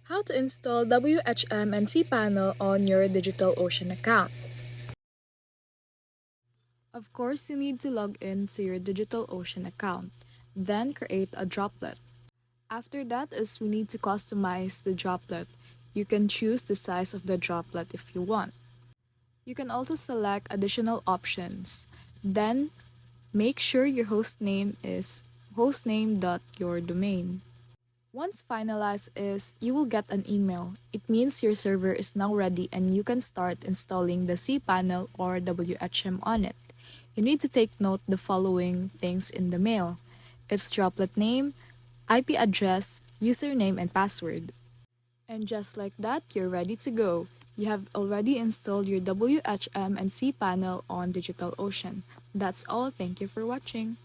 How to install WHM and Cpanel on your DigitalOcean account. Of course, you need to log in to your DigitalOcean account, then create a droplet. After that is we need to customize the droplet. You can choose the size of the droplet if you want. You can also select additional options. Then, make sure your hostname is hostname.yourdomain. Once finalized is, you will get an email. It means your server is now ready and you can start installing the cPanel or WHM on it. You need to take note the following things in the mail. Its droplet name, IP address, username, and password. And just like that, you're ready to go. You have already installed your WHM and cPanel on DigitalOcean. That's all. Thank you for watching.